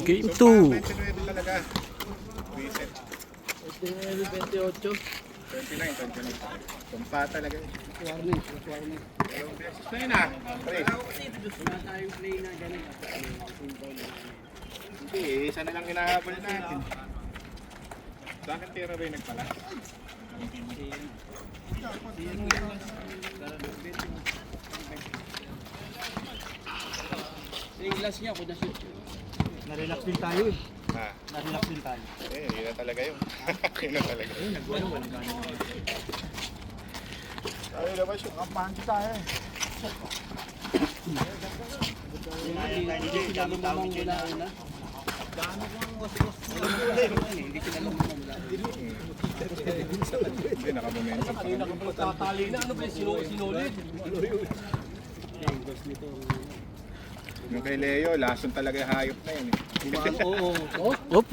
Game 2. 29 talaga. Reset. 28. 29. Tumpa talaga. Warning. Dalawang beses na yun ah. Pre. Wala tayong play na ganun. Hindi, isa na lang hinahabol natin. Sa akin tira ba yung nagpala? Yung last niya, kung na-shoot. Na-relax din tayo eh. Ha? Na-relax din tayo. Yun na talaga yun. Yun na talaga yun. Tayo naman yung Kampante tayo eh. Hindi sila lumamang mula una. Hindi sila lumamang mula una. Hindi, nakamomentum pa kami. Tatali na ano ba yung sinulid? Yung kay Leo, lason talaga yung hayop na yun eh. Oo. Oh,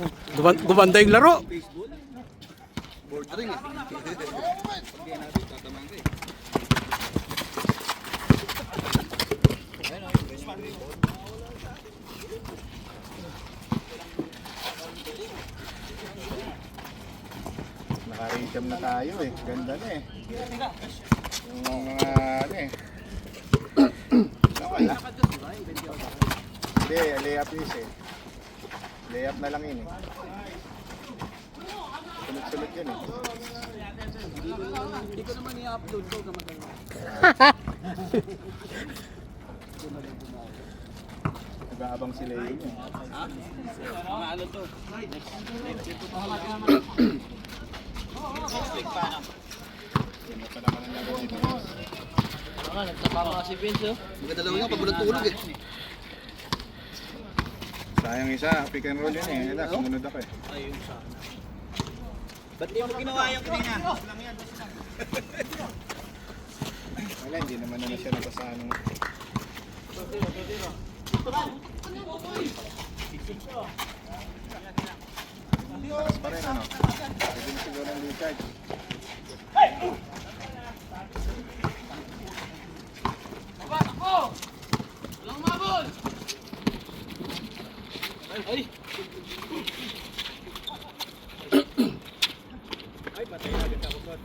gumanda yung laro. Bordering eh. Naka-rhythm na tayo eh. Ganda na eh. Yung mga ano eh. Wala. Hindi, layup is eh. Layup na lang yun eh. Sunod-sunod yun eh. Hindi ko naman i-upload ko naman. Nag-aabang si Leo yun eh. Ha? Mga ano to? Next week pa naman. Yun na pa naman ang laro dito. Nagtapa mga si Vince oh. Maganda lang nga pag walang tulog eh. Sayang isa, pick and roll yun eh. Wala, sumunod ako eh. Ayun sa. Ba't di mo ginawa yung kanina? Wala, hindi naman na siya nabasahan ng... Taas pa rin ano? Pwede na siguro ng recharge. Ay! Ay, patay na agad ako son.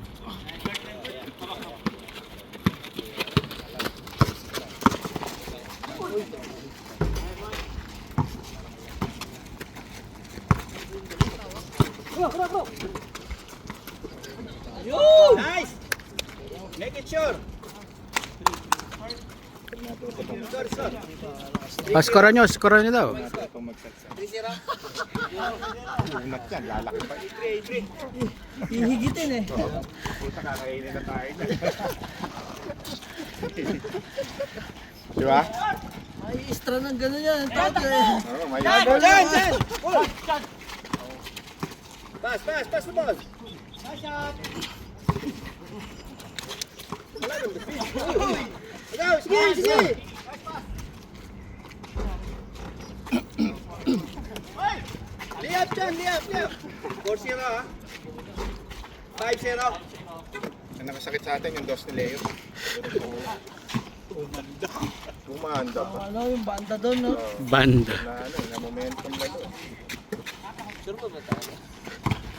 Nice! Make it sure! Skoran nyo daw. Nato itong magsalsa. Unat yan, lalaki pa. Hihigitin eh. Puta, kakainin na tayo. Di ba? Ay, extra ng gano'n yan. Tato eh. Oo, may Dyan! Pass the ball. Ikaw, sige! Liap dyan, liap! 4-0 ha? 5-0. Ang nakasakit sa atin yung dos ni Leo. Umanda pa. Ano yung banda doon, no? Banda. Na ano, na momentum na doon. Sure ba tayo?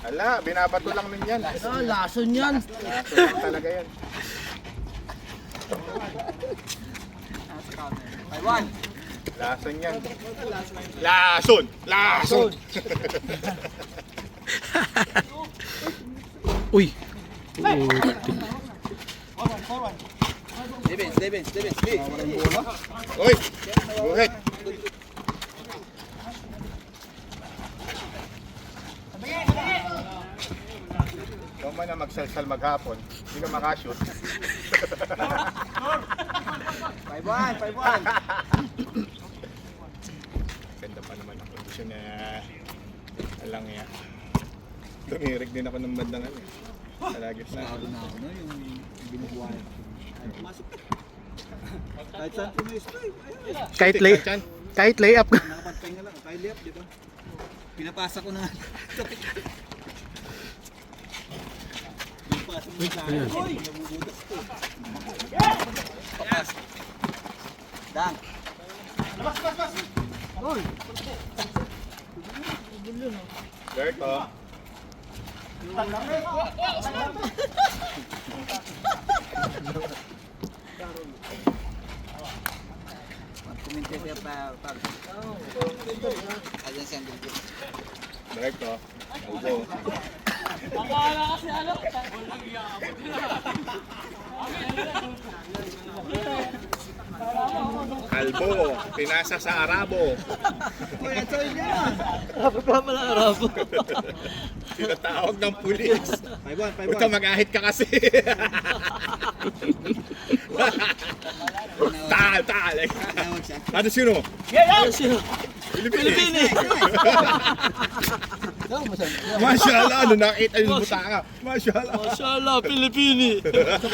Ala, binabato lang nun yan. Lason yan. Laso lang talaga yan. 5-1. Lason yan. Lason! Lason! Uy. Devins. Uy! Buhet! Ikaw man na magsalsal maghapon, hindi ka makashoot. 5-1. Ganda pa naman ang kondisyon na alang yan. Tumirik din ako ng bandang ano. Palagit na. Yung binubuhay. Kahit saan pumis. Kahit layup ka. Nakapagpahinga lang. Kahit liap, di ba? Pinapasa ko na. Pinapasa mo sa akin. Nabubutas ko. Papas. Dang. Berto. Kuminti siya pa. Ayan siya ang Berto. Ubo. Kalbo, pinasa sa Arabo. Uy, ito yun yan. Dapat pa pala Arabo. Tinatawag ng pulis. 5-1, Huwag ka mag-ahit ka kasi. Tal. Tawag siya. Ano sino? Ano sino? Pilipini. Tawag mo siya. Masyaallah, ano nakita yung butaka. Masyaallah. Mashallah, Pilipini.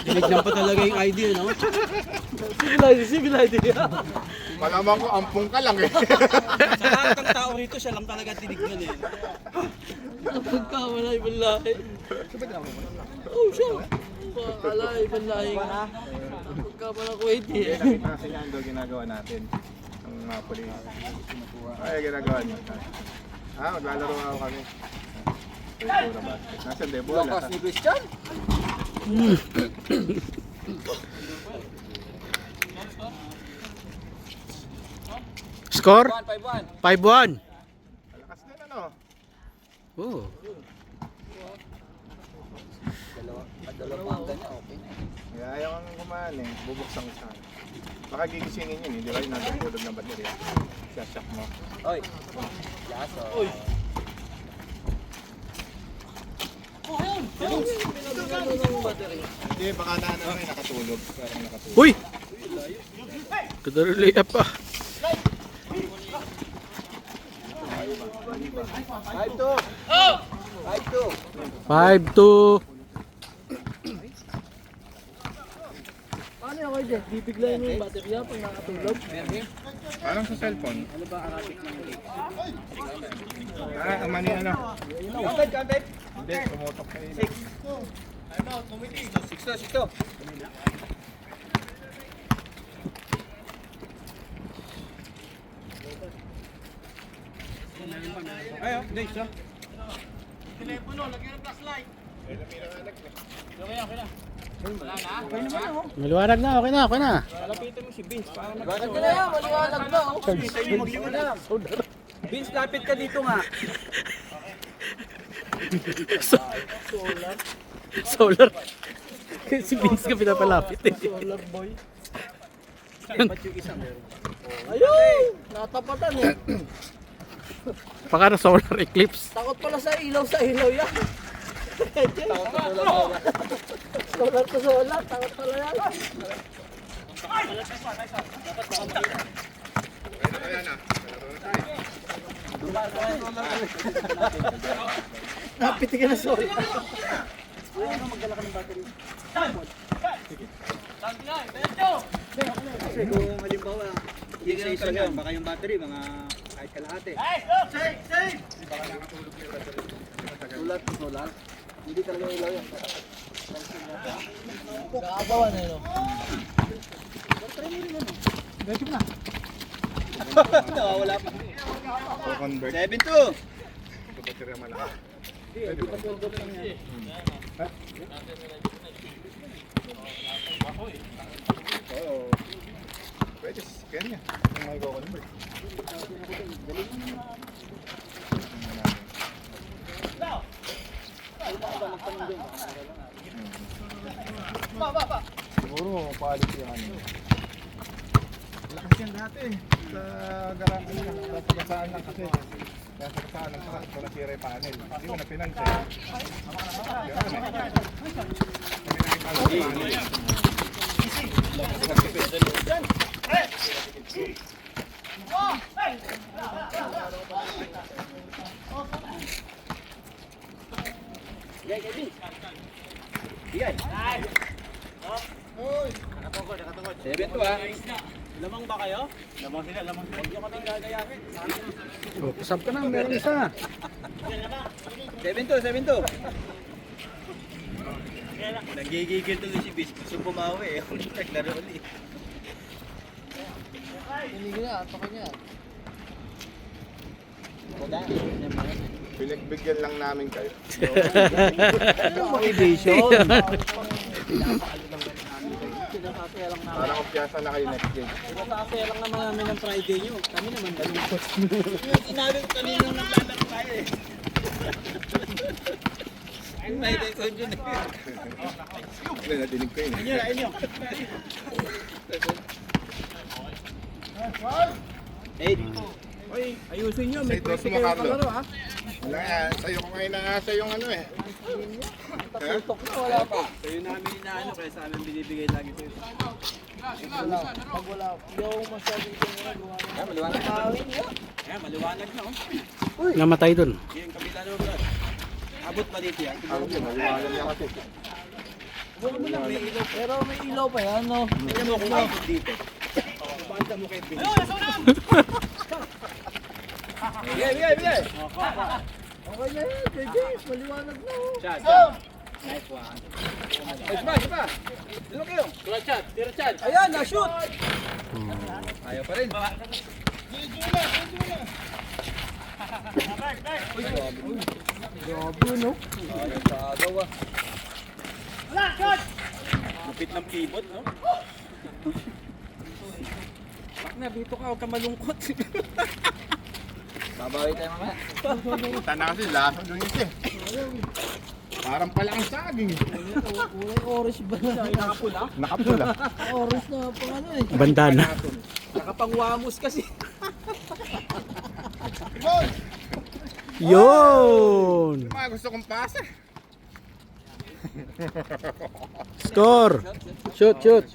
Tinignan pa talaga yung ID, no? Civilized. Malamang ko, ampung ka lang eh. Sa lahat ng tao rito, siya lang talaga tinignan eh. Pagkawala ibang lahi. Oh, siya. Pakala ibang lahi nga. Pagkawala ko Hindi, nakita kasi niya ang ginagawa natin. Ang mga pulis. Ay, ginagawa niya. Maglalaro ako kami. Pwede basket. Nasaan de bola? Lakas ni Christian. Score? 5-1. 5-1. Malakas din ano? Oh. Dalawa pa ang ganyan, okay na. Kaya ayaw kang kumaan eh. Bubuksan ko sana. Baka gigisingin yun, hindi ba yung natutulog ng baterya? Sasyak mo. Oy. Yaso. Uy. Hindi, baka na nakatulog. Parang nakatulog. Uy! Kadari layup pa. 5-2. 5-2. Paano ako dyan? Bibiglayin mo yung baterya pag nakatulog? Parang sa cellphone. Ano ba Arabic ng ang mani ano? Hindi, tumutok kayo. 6-2. Ayo, hindi siya. Maliwanag na, okay na. Maliwanag na yan, maliwanag na. Vince, lapit ka dito nga. Solar. Si Vince ka pinapalapit eh. Solar boy. Ayun! Natapatan eh. Baka na solar eclipse. Takot pala sa ilaw yan. Solar to solar, takot pala yan. Napiti ka na solar. Kasi kung halimbawa, yung sa isa yan, baka yung battery, mga kahit kalahati. Solar. Hindi talaga ilaw yan. Kaabawan eh no. Nawawala pa. So convert. 7-2. Ito baterya malakas. Oo. Pwede, ganyan. Kung may go-convert. Siguro palit yung ano. Lakas yan dati. Sa garang sa gasaan lang kasi. Kaya sa gasaan lang sa ito nasira yung panel. Hindi mo na pinansin. Seven to ah. Lamang ba kayo? Lamang sila. Huwag nyo kaming gagayahin. Oh, pasab ka na, meron isa. 7-2. Nagigigil tuloy si Bis. Gusto bumawi eh. Naglaro ulit. Tinigil na, antokin niya. Pinagbigyan lang namin kayo. Motivation. Para kumpiyansa na kayo next game. Pinasasaya lang naman namin ng Friday nyo. Kami naman malungkot. Sinabi ko kanina nung naglalaro tayo eh. Ang Friday ko dyan eh. Hindi, nadinig ko yun. Inyo. Eh, Oy, ayusin nyo. Say, May toss pwede mo, kayo Carlo. kalaro ha. Wala yan. Sa'yo ko ngayon nangasa yung ano eh. Tutok na, wala pa. sa'yo namin inaano kaya sa amin binibigay lagi sa'yo. Wala. Pag wala, yung masyadong ginagawa na. Maliwanag na. Kawin niya. Ayan, maliwanag na oh. Namatay dun. Yung kabila naman brad. Abot pa dito yan. Ako din, maliwanag niya kasi. Pero may ilaw pa yan, no? Tignan mo kung abot dito. Banda mo kay Bin. Bigay. Okay na yan, pwede. Maliwanag na, oh. Shot. Nice one. Iba. Dito kayo. Tira chat. Ayan, na-shoot! Ayaw pa rin. Grabe, no? Ayaw sa agaw ah. Lupit ng pivot, no? Bak na, dito ka, huwag ka malungkot. Babawi tayo mamaya. Punta na kasi, laso doon yun eh. Parang pala ang saging. Kulay orange ba na? Nakapula. Nakapula. Orange na pang ano eh. Bandana. Nakapangwamos kasi. Yun! Mga gusto kong pasa. Score! Shoot! 9-2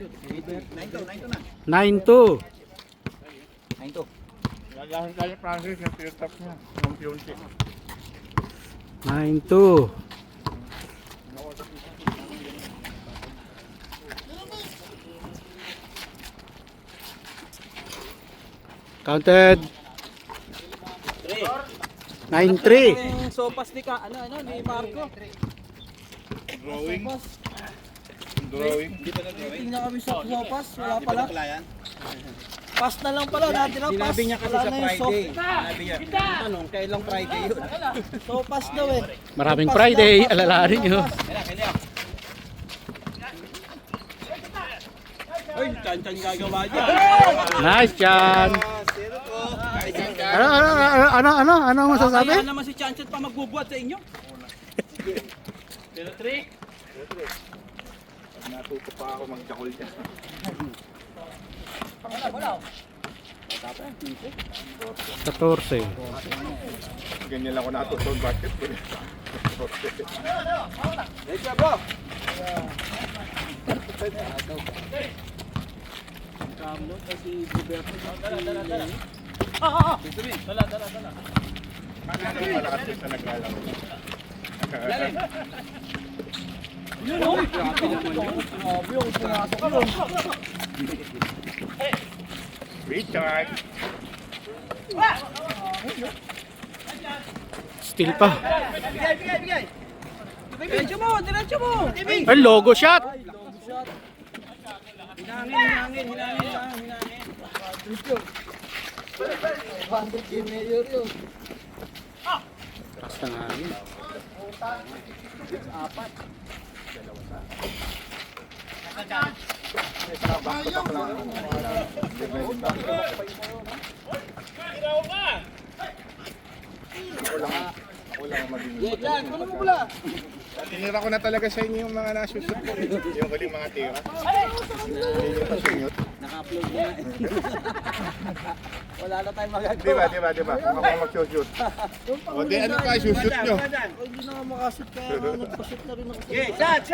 9-2. 9-2. Lalahan tayo Francis yung tier-top niya. Yung Pionte. 9-2. Counted. 9-3. Yung sopas ni ni Marco. Drawing. Sopas. Drawing. Tingnan kami sa sopas. Wala pala. yan? Pass na lang pala. Dati na pass. Sinabi niya kasi Wala sa na yung Friday. soft. Sinabi niya, tanong, kailang Friday yun? Sopas daw eh. Maraming Sopas Friday. daw, pass Alalahanin na nyo. lang, pass. Kailan? Ay, chan-chan gagawa niya. Nice, Chan. Zero po. Ano ang masasabi? Kaya naman si Chan-chan pa magbubuhat sa inyo. 0-3. Natuto pa ako mag-jakol dyan. 14. Ganyan lang ako natuto ng basketball. Let's go, bro. Kamlo kasi Roberto. Dala. Dala. Ano yung malakas yun sa naglalaro? Grabe yung pumasok yun. Richard! Still pa. Bigay. Diretso mo. Ay, logo shot. Hinangin. Bandit yung mayor yun. Basta nga yun. Ako lang ang maging Yan, kunin mo pula. tinira ko na talaga sa inyo yung mga nasusut ko. Yung huling mga tira. Hindi nyo pa sinute. Naka-upload na. Wala na tayong magagawa. Diba? Kung ako mag-shoot. O di ano pa, susut nyo. Ay, hindi na nga makashoot kaya nga nagpashoot na rin ako. Okay, shot.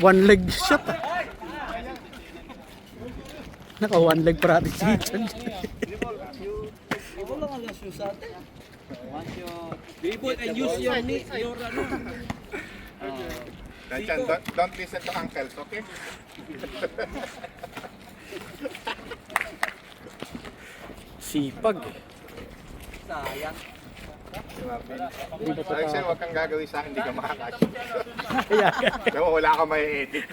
One leg shot. Naka one leg practice si Chan. Ako lang ang shoot sa atin. Once you dribble and use your knee, your ano. Danchan, don't listen to uncles, okay? Sipag. Sayang. Sabi sa'yo, huwag kang gagawin sa akin, hindi ka makakashoot. Kaya Kaya wala ka may edit.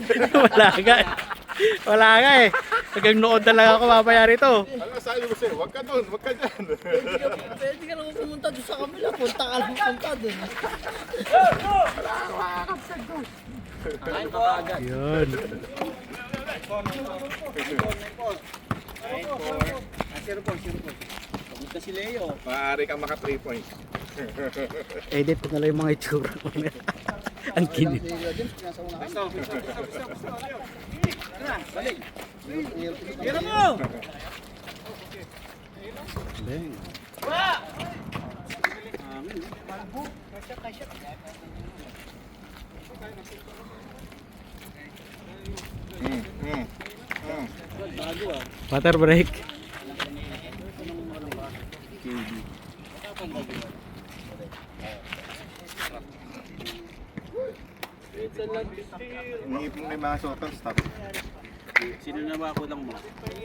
wala ka eh. Hanggang nood na lang ako mamaya rito. Ano sabi sabi ko sa'yo, wag ka doon, wag ka dyan. Pwede ka naman pumunta doon sa kabila. Punta ka lang punta doon. Yun. Zero po. Pumunta si Leo. Maaari kang maka 3 points. Edit ko na lang yung mga itsura. Ang kinit. Balik. Tira mo! Bang. Water break. May mga superstar. Sino na ba ako lang mo?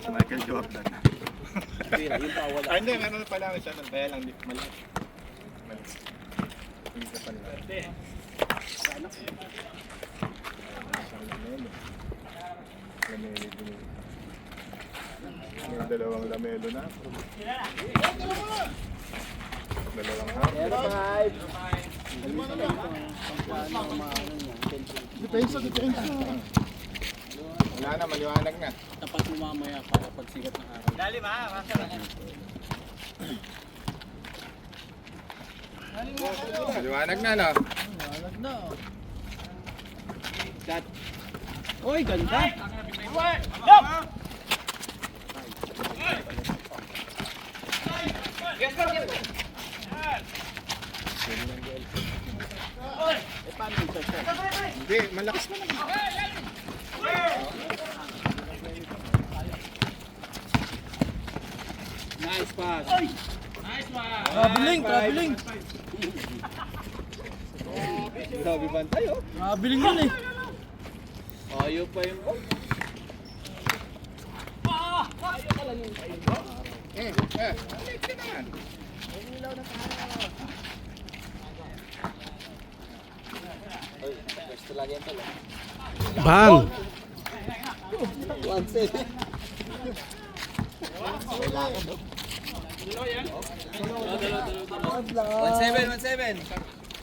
Si Michael Jordan. Yung pawala. Hindi, meron pa lang siya. Kaya lang, maliit. Hindi ka pa nila. Lamelo din. May dalawang lamelo na. Dalawang hapon. Depensa. Wala na, maliwanag na. Tapat mo mamaya para pagsikat ng araw. Dali ma, Maliwanag na, no? Malag na. Cut. Oy, ganda. Paano yung shot? Hindi, malakas na lang. Nice pass. Traveling. Grabe bantay oh. Traveling yun eh. Ayaw pa yung ball. Balik ka naman. Pwesto lagi yan talo. Bang! 1-7.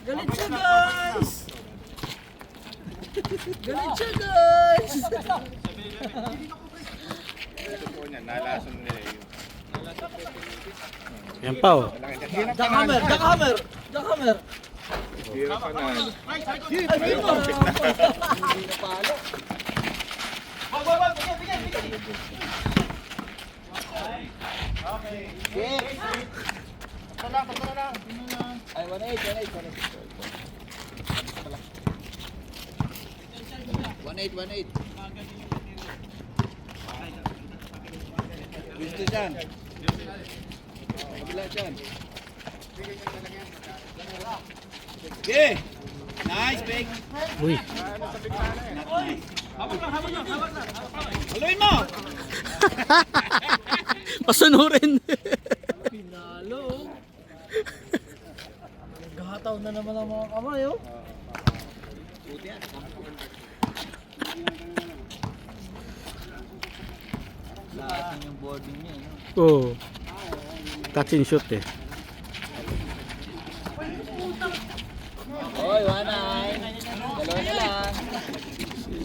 Galit siya guys. Totoo niyan, nalason nila yun. Yan pa oh. Hirap ka na. Jackhammer. Hirap ka na. Ay, 1-8. 1-8. Gusto dyan. Kabila dyan. Okay. Nice, big. Uy. Haluin mo! Pasunurin. Pinalo. Gahataw na naman ang mga kamay oh. Buti yan. Lahat yung boarding niya. Oh. Catch and shoot eh. Oy, 1-9. Dalawa na lang.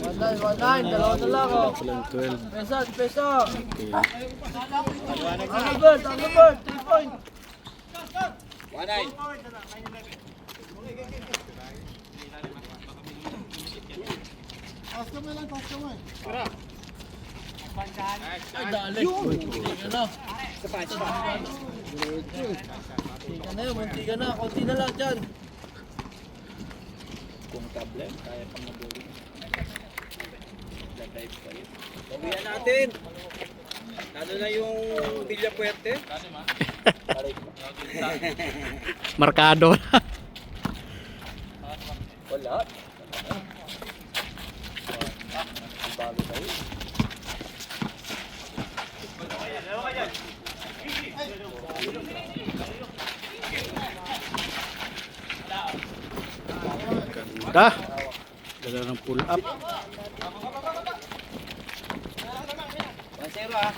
1-9, dalawa na lang oh. Palang 12. Pesa. Okay. Thunderbird, 3 point. 1-9. Ay, dali. Munti ka na. Munti ka na. Konti na lang dyan. Kung table, kaya pang mabuli. Type pa rin. Pawihan natin. Lalo na yung Villa Puerte. Markado. Wala. Ang bago tayo. Ganda. Ganda ng pull up. 1-0 ah.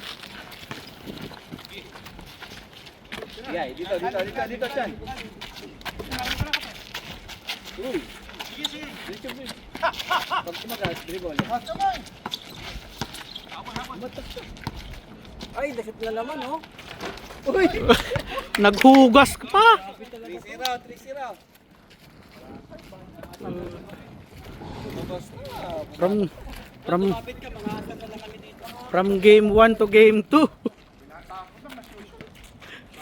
Yeah, dito, Chan. Uy. Pag tumagas, dribble. Ay, dasot na naman, oh. Uy! Naghugas ka pa! 3-0. From from game 1 to game 2.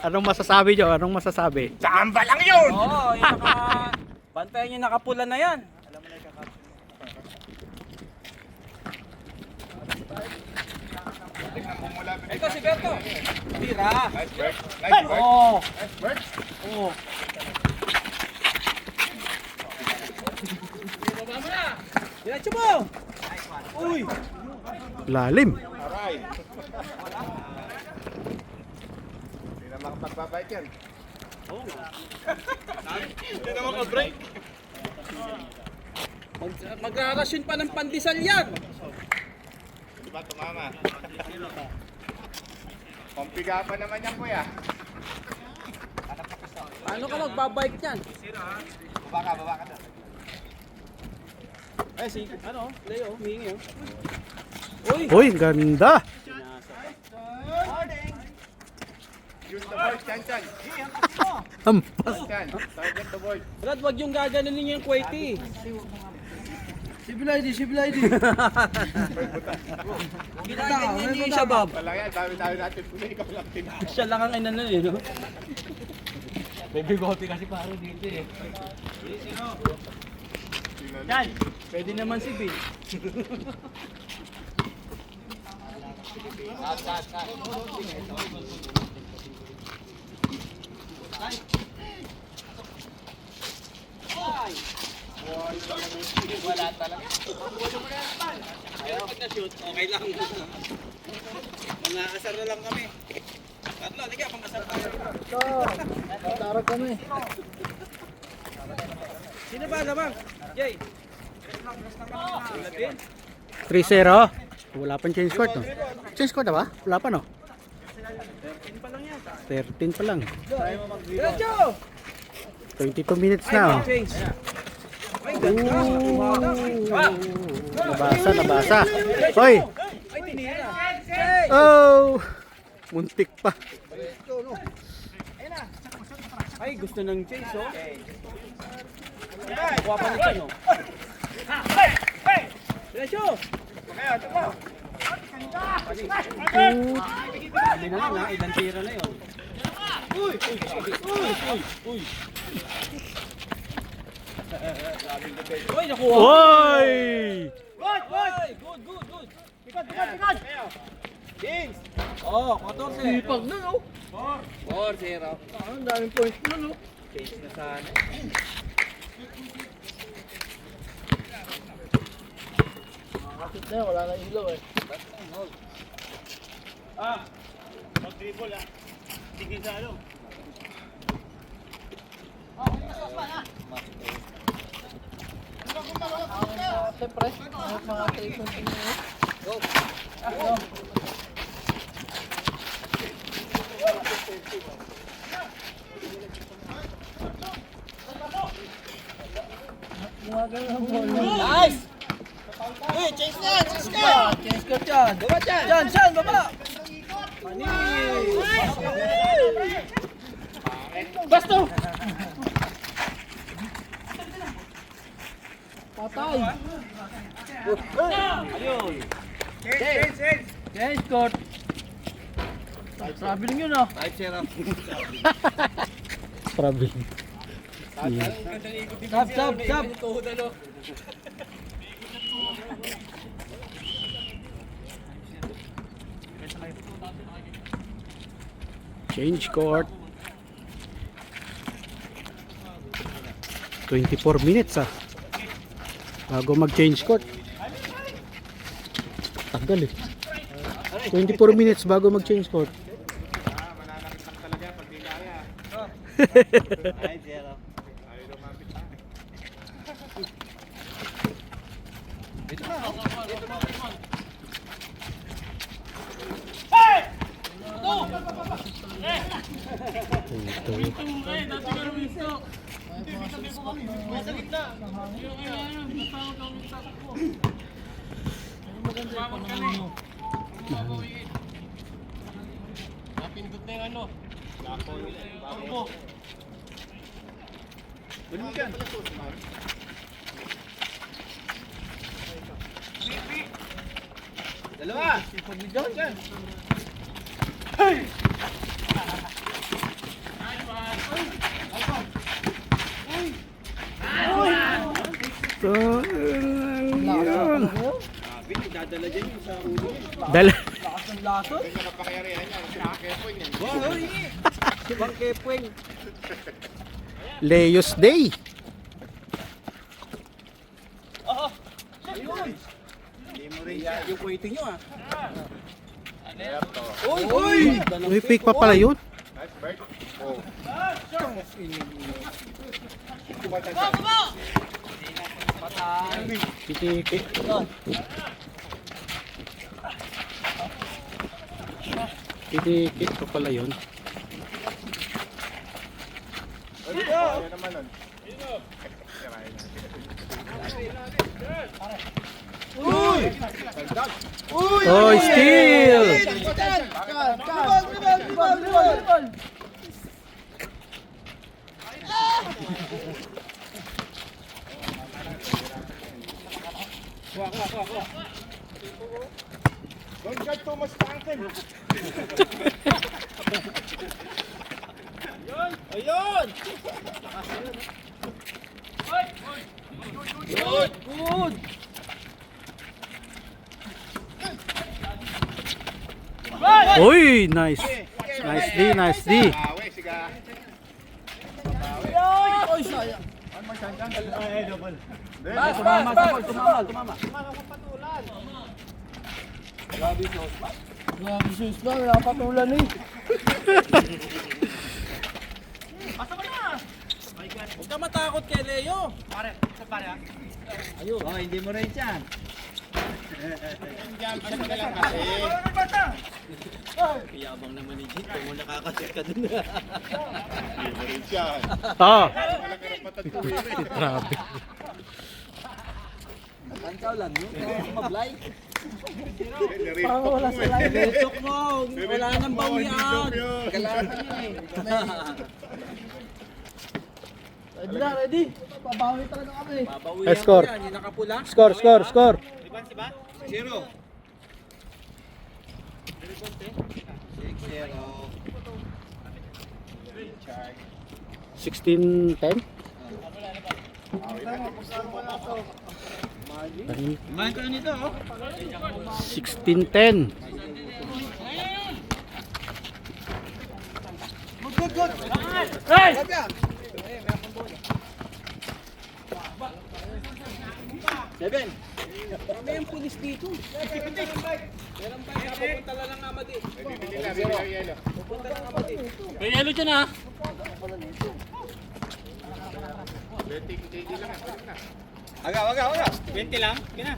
Anong masasabi nyo? Anong masasabi? Samba lang yun! Oo, yung bantayan yung nakapula na yan. Alam mo na yung Ito si Berto. Tira. Nice work. Nice work. Oh. Nice work. Oh. Diretso mo. Uy. Lalim. Alright. Hindi na makapagpapait yan. Hindi na makapag-break. Mag-arasyon pa ng pandesal yan. Di ba tumama? Pampiga pa naman yan, kuya. Paano ka magbabike yan? Baba ka doon. Ay, si, Leo, humingi, oh. Uy! Uy, ganda. Use the voice, Chan. Hampas. Chan, target the voice. Brad, wag yung gaganunin yung kweti. Sibilay di. Ginaganyan niyo yung shabab. Wala yan, dami-dami natin pula. Ikaw lang tinawag. Siya lang ang inanon eh, no? May bigote kasi paro dito eh. Yan! Pwede naman si Bill. Wala talaga. Pero pag na-shoot, okay lang. Mga-asar na lang kami. Tatlo, liga, pang-asar tayo. Tarag kami. Sino ba naman? Jay? 3-0. Wala pang change court, no? Change court na ba? Wala pa, no? 13 pa lang yata. 13 pa lang. Diretso! 22 minutes na, oh. Change. Ay, ganda. Nabasa. Hoy! Ay, tinira. Oh! Muntik pa. Ay, gusto ng chase, oh. Kuha pa ni Chan, oh. Diretso! Sabi na lang, ha? Ilang tira na yun. Uy! Uy, nakuha! Hoy! Good! Pikad! James! Oh, 14. Sipag na, no? 4-0. Ang daming points na, no? Change na sana. Makakasip na, wala na ilaw eh. Mag-dribble ah. Tingin sa ano. Siyempre, mga 3 Go! Nice! Uy, chase na! Chase ka dyan! Baba dyan! Dyan! Baba! Manis! Basto! Patay! Ayun! Change court! Traveling yun ah! 5-0. Traveling. Sab! Change court. 24 minutes, ah. Bago mag-change court. Tagal eh. 24 minutes bago mag-change court. Mananakit lang talaga pag di kaya. 5-0. Ayaw lumapit pa. Ito. Napindot na yung ano. Balik yan. Dalawa. Pagbigawan yan. So, yun. Dadala dyan yung sa ulo. Dala. Lakas ng laso. Ganyan na pakayarihan yan. Sinakakepoy yan. Wow, si Bang Kepweng. Leos Day. Hindi mo rin siya. Yung waiting nyo ah. Ito. Uy! Uy, fake pa pala yun. Nice bird. Oh. Pitikit. Pitikit pa pala yun. Yan naman nun. Oh, steal! Don't get too much tankin. Ayun! Good! Uy, nice. Nice D, nice D. Awe, siga. Uy, sayang. Ano mo siya dyan? Ay, double. Bas, bas, tumama. Grabe sus ba, wala kang patulan eh. Huwag ka matakot kay Leo. Ayun. Oh, hindi mo rin yan. Ano ka lang kasi. Piyabang naman ni Jit. Kung mo nakakasit ka dun. Hindi mo rin siya. Ah, Malaki ng patatuloy. grabe. Antaw lang yun. Maglay. Parang wala sa live. Betok mo. Wala nang bawian. Kailangan yun eh. Ready na, ready. Pabawi talaga kami. Babawian Score. ko yan. Yung nakapula. Score, score, score. Zero. 16-10. Kumain ka na nito oh. 16-10. Seven. Kami yung pulis dito. Meron ba? Pupunta lang ng Amadi. Bibili lang, bibili lang yelo. Pupunta lang ng Amadi. May yellow dyan ah. Betting KD lang. Balik na. Aga. 20 lang. Kina.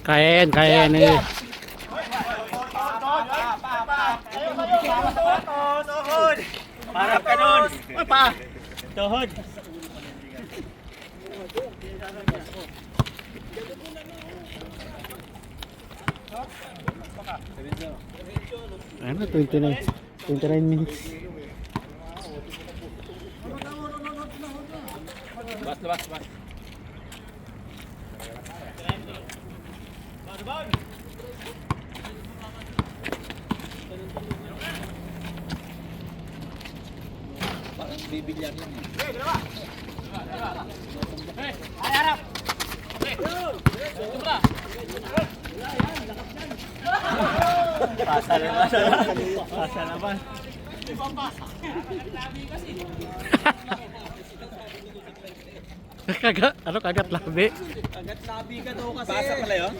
Kaya yan eh. Parang ka nun. Pa. Tuhod. Ano, 29 minutes. Bas. Bakit bibilyan yan eh? Pasa naman. Kagat labi. Kagat labi ka daw kasi. Pasa pala yun?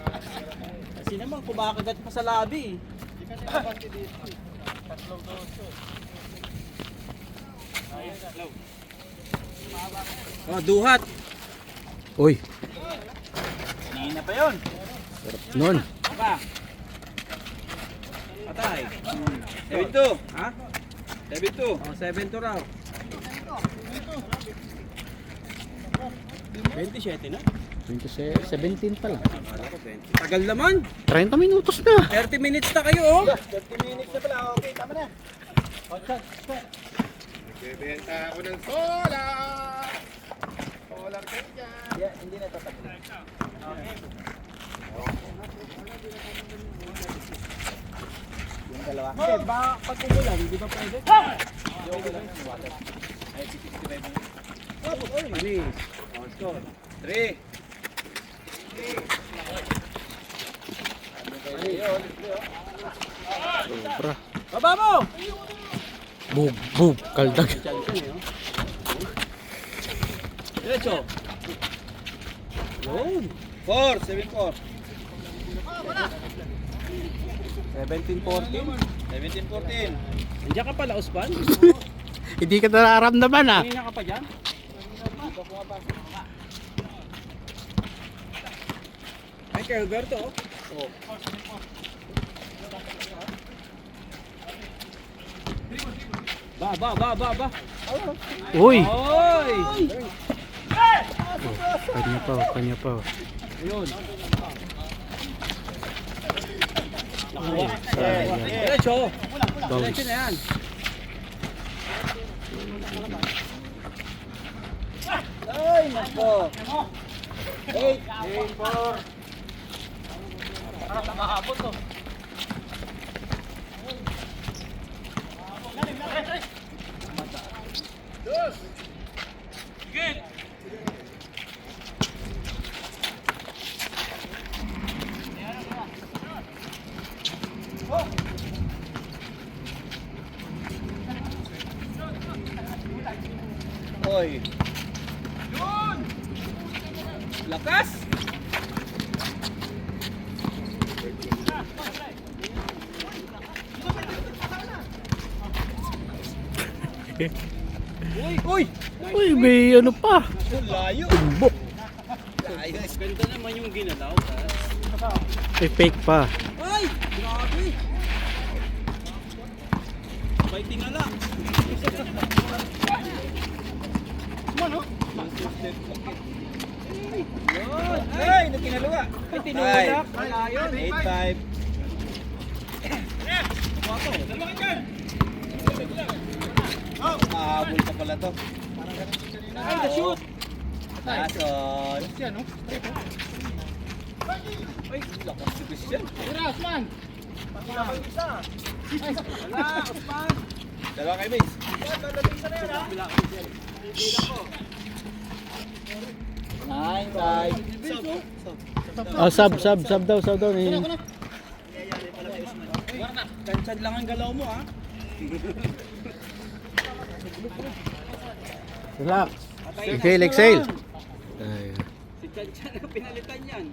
Kasi naman kumakagat pa sa labi. Oh, duhat. Uy, Hindi na pa yun. Sarap nun. Pa. Patay. 7-2. Ha? 7-2. Oh, 7-2 raw. 27 na? 17 pa lang. Tagal naman. 30 minutos na. 30 minutes na kayo, oh. 30 minutes na pala. Okay, tama na. Bebenta ako ng solar. Solar kayo dyan. Yeah, hindi na tatapos. Yung dalawa. Okay, ba pag umulan, di ba pwede? Yung dalawa ng water. Ay, 65 minutes. Manis. Oh, score. 3. Sobra. Baba mo! Bug, bug, kaldag. Diretso. Yun. 4, 7-4. 17-14. 17-14. Andiyan ka pala, Ospan? Hindi ka nararamdaman ah. Kanina ka pa dyan? Ay, kay Alberto, oh. Ba. Uy! Oy! Kanya pa. Ayun. Ay, sayang. Diretso. Bounce. Diretso na yan. Ay, nako. 8-4. Para nakakabot to. Oy. Lakas! Uy! Uy, may ano pa. Layo. Tumbok. Ayos. Ganda naman yung ginalaw. May fake pa. Ay! Grabe! May tingala. Yun! Ay, nagkinaluwa. Ay, tinulak. Wala yun. 8-5. Mahabol pa pala to. Ay, the-shoot! Tason. Ay, lakas si Christian. Wala, Wala, Osman. dalawa kay Mace. Bila. 9-5. Sub daw. Tansad lang ang galaw mo, ha? Relax. Exhale. Ay. Si Tansad ang pinalitan yan.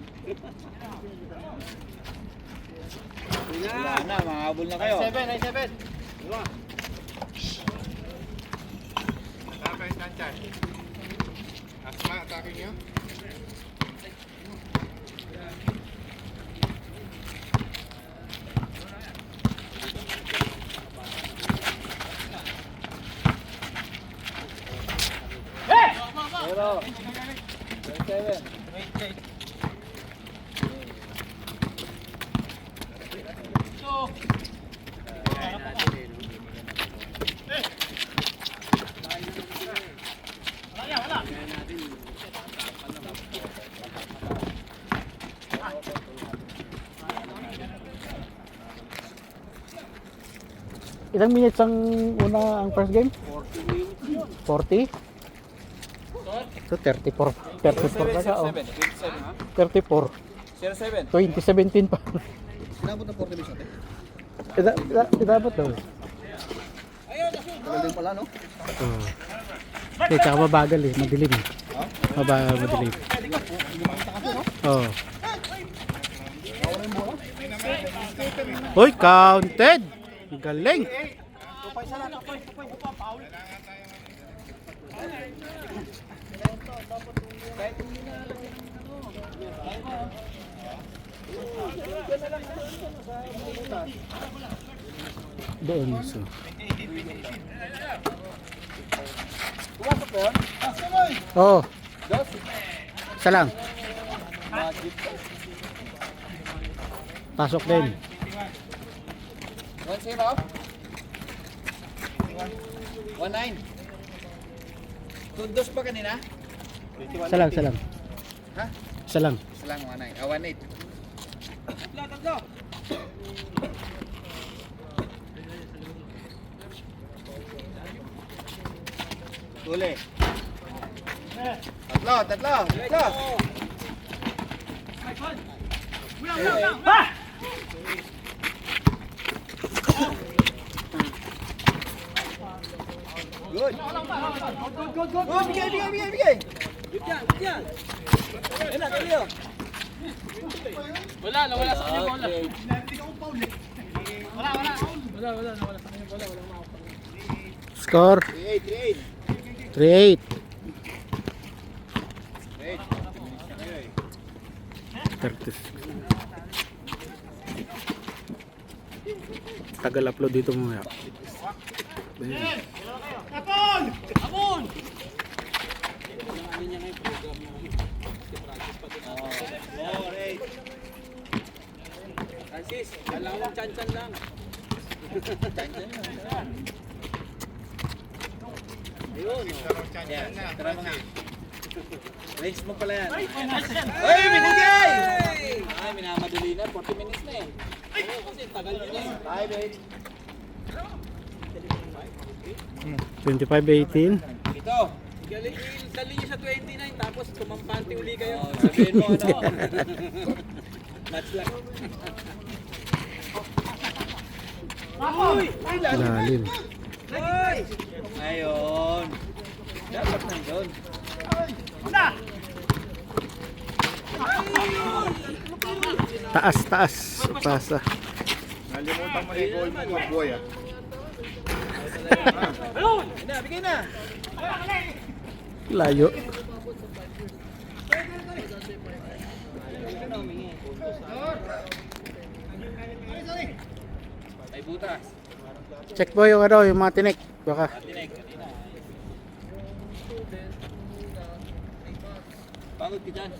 Wala na, mahabol na kayo. 7. Diba? Asma, atake niyo. Pero, 7. Ilang minutes ang una ang first game? 40? So 34 pa siya. Oh. 34. 07. 2017 pa. Sinabot na 40 minutes natin. Idabot daw. Tagal din pala, no? Okay, tsaka mabagal eh. Madilim. Madilim. Oh. Hoy, counted! Galing! Doon. So. Pumasok ba yun? Oo. Dos? Isa lang. Magic. Pasok din. 1-0? 1-9. Dos pa kanina? Isa lang, isa lang. Ha? Isa lang. Isa lang, 1-9. 1-8. Tatlo. Uli. Tatlo. Good. Oh, bigay. Nawala sa kanya bola. Okay. Nawala sa kanya bola. Score 3-8. 3-8. Wait. 36. Tagal upload dito mamaya. Amon! Francis, alam mo chan-chan lang. Ayun. Tara mga. Range mo pala yan. Ay, binigay! Ay, minamadali na. 40 minutes na eh. Oo, kasi tagal yun eh. Ay, wait. 25-18. Ito. Galing, dali niyo sa 29 tapos kumampante uli kayo. Oh, sabihin mo ano. Match lang. Uy! Lalim. Ayun. Dapat nandun. Taas. Pasa. Nalimutan mo na yung goal mo, boy ah. Bigay na. Layo. Ay, butas. Check mo yung ano, yung mga tinik. Baka. Tinig kanina. Pagod ka dyan.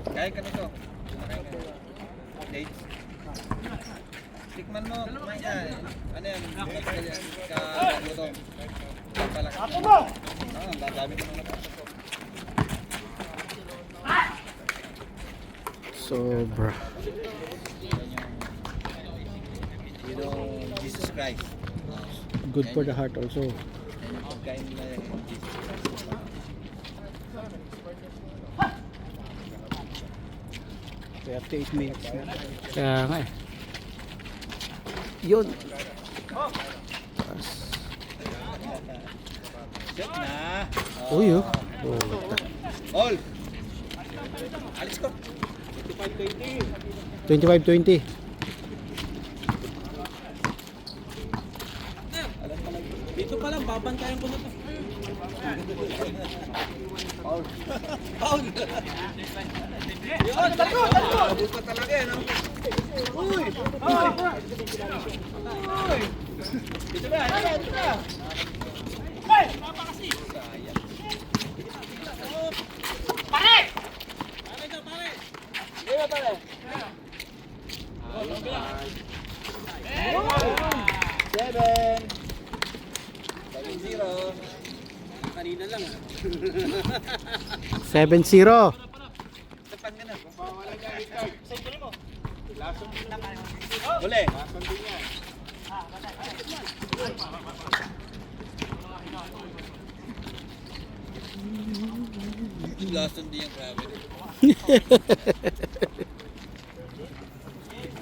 Kaya ka nito. Dates. Tikman mo. Kumain ka. Ano yan? Ka-gutom. Apo mo! Oo, ang dadami ko naman. Sobra. You know, Jesus Christ. Good for the heart also. Yan yung pagkain nila yung Jesus Christ. Kaya 8 minutes na. Kaya nga eh. Yun. Shoot na. Uy oh. Oh. All. Alis ko. 25-20. Dito pa lang, babantayan ko na to. All. Paul! Yun, talikod. Abot pa talaga yan. Uy. Dito na. Dito na. Pare! Pare daw, pare! Dito pare. Seven. 7-0. Kanina lang ah. 7-0. Tapan ka na. Uli. Lason din yung grabe.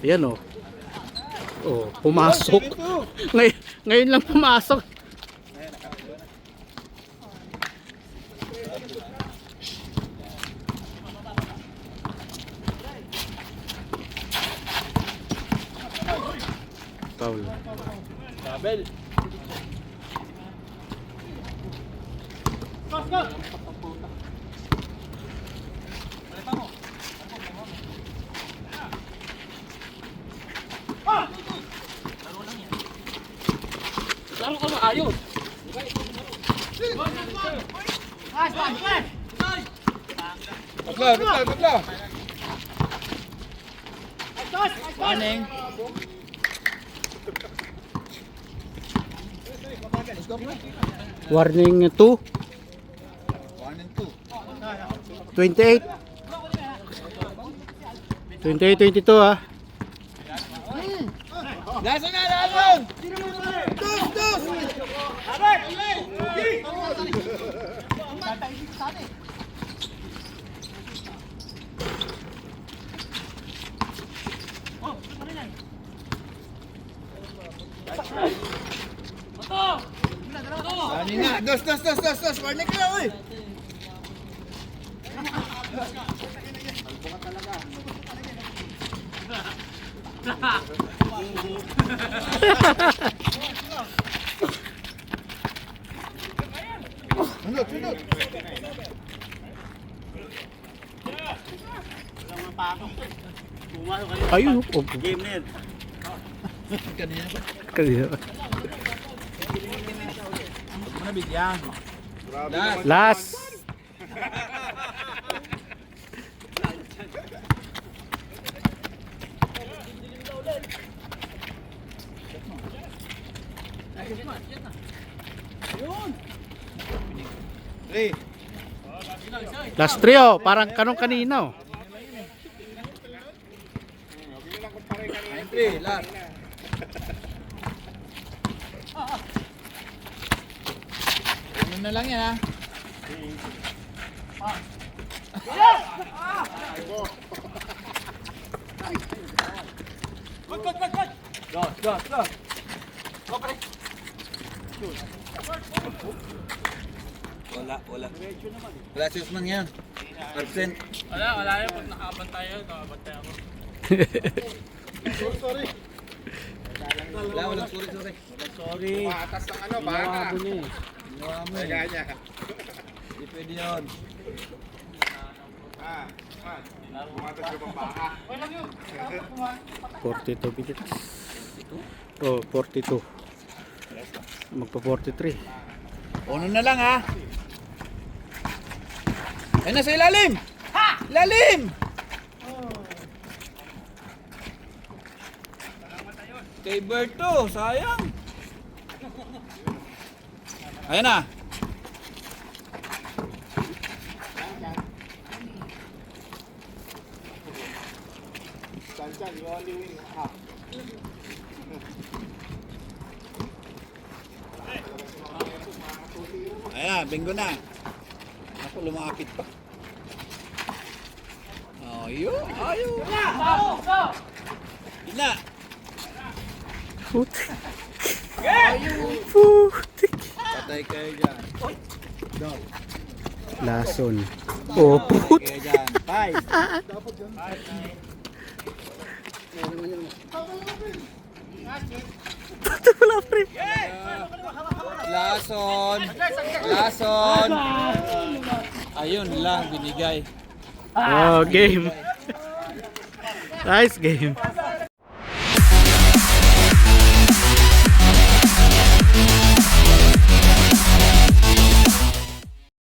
Ayan oh. Oh, pumasok. Ngayon lang pumasok. Foul. Double. Laro ka maayos. Tatlo. Morning. Warning 2. 1 and 2. 28. 28, 22 ah. Lason na, lason! Ano nga? Dos! Warning ka na, uy! Sunod. Ayun. Oh. Game na yan. Kanina. Huwag mo na bigyan. Last. Three. Last 3 oh. Parang kanong kanina oh. Three, last. Ano na lang yan, ha? Go. Wala. Wala si Usman yan. Absent. Wala yun. Pag nakabantay ako. Sorry. Walang sorry. Maatas ng ano, baka. Ginawa mo eh. Kaya niya. Hindi pwede yun. Bumatas ka pang baka. 42 bitas. Oh, 42. Magpa 43. Uno na lang, ha? Ayun na sa ilalim! Ilalim! Kay Berto, sayang. Ayan na. Chan, you only win half. Ayan, bingo na. Ako, lumapit pa. Ayun. Ina. Putik. Putik. Patay kayo dyan. Lason. Oh, Patay putik. kayo dyan. Five. Wala pre. Lason. Ayun lang, binigay. Oh, game. Nice game.